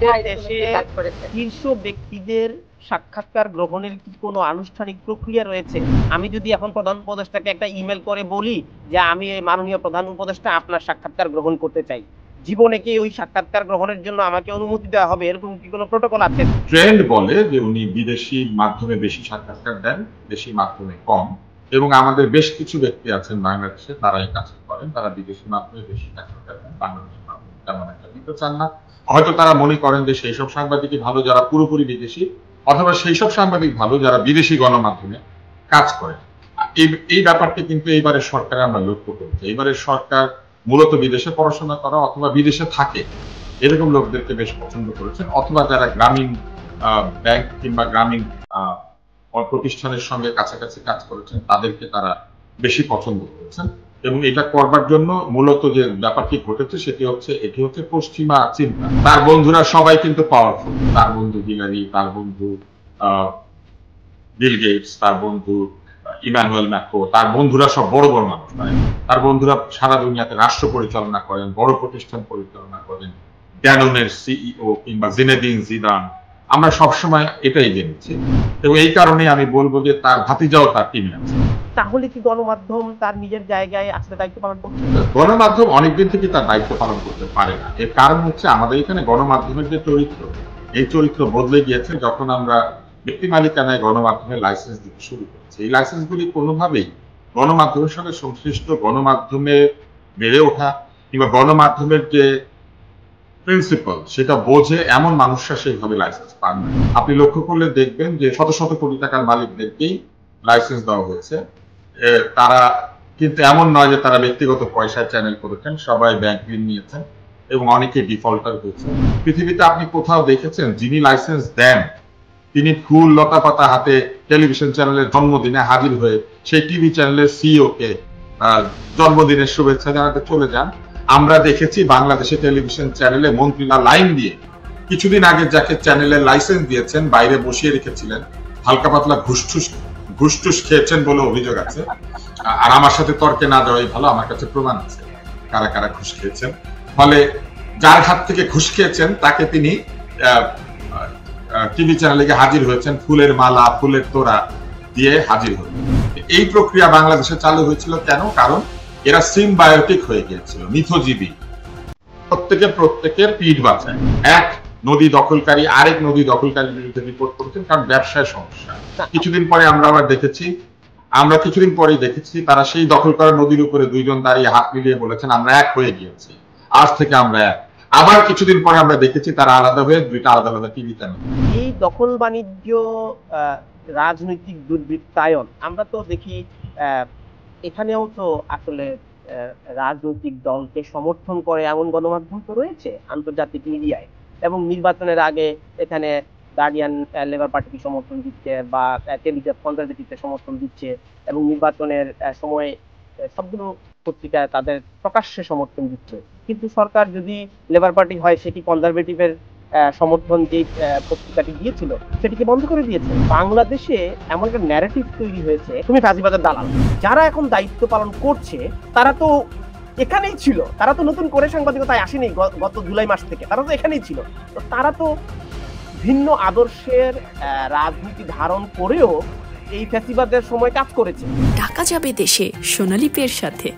আমাদের দেশে শীর্ষ ব্যক্তিদের সাক্ষাৎকার গ্রহণের কি কোনো আনুষ্ঠানিক প্রক্রিয়া রয়েছে? আমি যদি এখন প্রধান উপদেষ্টাকে একটা ইমেল করে বলি যে আমি মাননীয় প্রধান উপদেষ্টা আপনার সাক্ষাৎকার গ্রহণ করতে চাই, জীবনে কি ওই সাক্ষাৎকার গ্রহণের জন্য আমাকে অনুমতি দেওয়া হবে, এরকম কি কোনো প্রোটোকল আছে? ট্রেন্ড বলে যে উনি বিদেশি মাধ্যমে বেশি সাক্ষাৎকার দেন, দেশি মাধ্যমে কম। এবং আমাদের বেশ কিছু ব্যক্তি আছেন বাংলাদেশে, তারা এই কাজ করেন, তারা বিদেশি মাধ্যমে বেশি সাক্ষাৎকার দেন, বাংলাদেশের মাধ্যমে তেমন একটা দিতে চান না। হয়তো তারা মনে করেন যে সেই সব সাংবাদিকই ভালো যারা পুরোপুরি বিদেশি, অথবা সেই সব সাংবাদিক ভালো যারা বিদেশি গণমাধ্যমে কাজ করে। এই ব্যাপারটি কিন্তু এইবারের সরকারে আমরা লক্ষ্য করেছি। এইবারের সরকার মূলত বিদেশে পড়াশোনা করা অথবা বিদেশে থাকে এরকম লোকদেরকে বেশ পছন্দ করেছেন, অথবা যারা গ্রামীণ ব্যাংক কিংবা গ্রামীণ প্রতিষ্ঠানের সঙ্গে কাছাকাছি কাজ করেছেন তাদেরকে তারা বেশি পছন্দ করেছেন। এবং এটা করবার জন্য মূলত যে ব্যাপারটি ঘটেছে এটি হচ্ছে পশ্চিমা চিন্তা। তার বন্ধুরা সবাই কিন্তু পাওয়ারফুল, তার বন্ধু হিলারি, তার বন্ধু বিল গেটস, তার বন্ধু ইমানুয়েল ম্যাক্রো, তার বন্ধুরা সব বড় বড় মানুষ। তার বন্ধুরা সারা দুনিয়াতে রাষ্ট্র পরিচালনা করেন, বড় প্রতিষ্ঠান পরিচালনা করেন, ড্যানোনের সিইও কিংবা জিনেদিন জিদান। আমরা সবসময় এটাই জেনেছি এবং এই কারণে আমি বলবো যে তার ভাতিজাও তার টিমে আছে। তাহলে কি গণমাধ্যম তার নিজের জায়গায় আসলে দায়িত্ব পালন করছে? গণমাধ্যম অনেকদিন থেকে তার দায়িত্ব পালন করতে পারে না। এর কারণ হচ্ছে আমাদের এখানে গণমাধ্যমের যে চরিত্র, এই চরিত্র বদলে গিয়েছে যখন আমরা ব্যক্তি মালিকানায় গণমাধ্যমের লাইসেন্স দিতে শুরু করেছি। এই লাইসেন্সগুলি কোনোভাবেই গণমাধ্যমের সঙ্গে সংশ্লিষ্ট, গণমাধ্যমে বেড়ে ওঠা কিংবা গণমাধ্যমের যে প্রিন্সিপাল সেটা বোঝে এমন মানুষরা সেইভাবে লাইসেন্স পান না। আপনি লক্ষ্য করলে দেখবেন যে শত শত কোটি টাকার মালিকদেরকেই লাইসেন্স দেওয়া হয়েছে। তারা কিন্তু এমন নয় যে তারা ব্যক্তিগত পয়সায় চ্যানেল করেছেন, সবাই ব্যাংক ঋণ নিয়েছেন এবং অনেকে ডিফল্টার হয়েছে। পৃথিবীতে আপনি কোথাও দেখেছেন যিনি লাইসেন্স দেন তিনি ফুল লতা পাতা হাতে টেলিভিশন চ্যানেলের জন্মদিনে হাজির হয়ে সেই টিভি চ্যানেলের সিইও কে জন্মদিনের শুভেচ্ছা জানাতে চলে যান? আমরা দেখেছি বাংলাদেশে টেলিভিশন চ্যানেলে মন্ত্রীরা লাইন দিয়ে কিছুদিন আগে যাকে চ্যানেলের লাইসেন্স দিয়েছেন বাইরে বসিয়ে রেখেছিলেন, হালকা পাতলা ঘুষটুস খেয়েছেন বলে অভিযোগ আছে। আর আমার সাথে তর্কে না দেওয়াই ভালো, আমার কাছে প্রমাণ আছে কারা কারা ঘুষ খেয়েছেন। ফলে যার হাত থেকে ঘুষ খেয়েছেন তাকে তিনি টিভি চ্যানেলে হাজির হয়েছেন, ফুলের মালা, ফুলের তোড়া দিয়ে হাজির হয়েছেন। এই প্রক্রিয়া বাংলাদেশে চালু হয়েছিল কেন? কারণ এরা সিম্বায়োটিক হয়ে গিয়েছিল, মিথজীবী। প্রত্যেকের পিঠ বাঁচায়। এক নদী দখলকারী আরেক নদী দখলকারীর বিরুদ্ধে রিপোর্ট করছেন, কারণ ব্যবসায় সমস্যা। কিছুদিন পরেই দেখেছি তারা সেই দখল করা নদীর উপরে দুইজন দাঁড়িয়ে হাত মিলিয়ে বলেছেন আমরা এক হয়ে গিয়েছি, আজ থেকে আমরা এক। আবার কিছুদিন পরে আমরা দেখেছি তারা আলাদা হয়ে দুইটা আলাদা আলাদা টিভি চ্যানেল। এই দখল বাণিজ্য, রাজনৈতিক দুর্বৃত্তায়ন আমরা তো দেখি এখানেও তো আসলে রাজনৈতিক দলকে সমর্থন করে এমন গণমাধ্যম তো রয়েছে আন্তর্জাতিক মিডিয়ায়, এবং নির্বাচনের আগে এখানে গার্ডিয়ান লেবার পার্টিকে সমর্থন দিচ্ছে বা টেলিগ্রাফ কনজারভেটিভকে সমর্থন দিচ্ছে, এবং নির্বাচনের সময় সবগুলো পত্রিকায় তাদের প্রকাশ্যে সমর্থন দিচ্ছে। কিন্তু সরকার যদি লেবার পার্টি হয় সেটি কনজারভেটিভের সমর্থন যে পত্রিকাটি দিয়েছিল সেটিকে বন্ধ করে দিয়েছে। বাংলাদেশে এমন একটা ন্যারেটিভ তৈরি হয়েছে তুমি ফাঁসিবাদের দালাল। যারা এখন দায়িত্ব পালন করছে তারা তো এখানেই ছিল, তারা তো নতুন করে সাংবাদিকতায় আসেনি গত জুলাই মাস থেকে, তারা তো এখানেই ছিল। তো তারা তো ভিন্ন আদর্শের রাজনীতি ধারণ করেও এই ফ্যাসিবাদের সময় কাজ করেছে। ঢাকা যাবে দেশে সোনালী পের সাথে।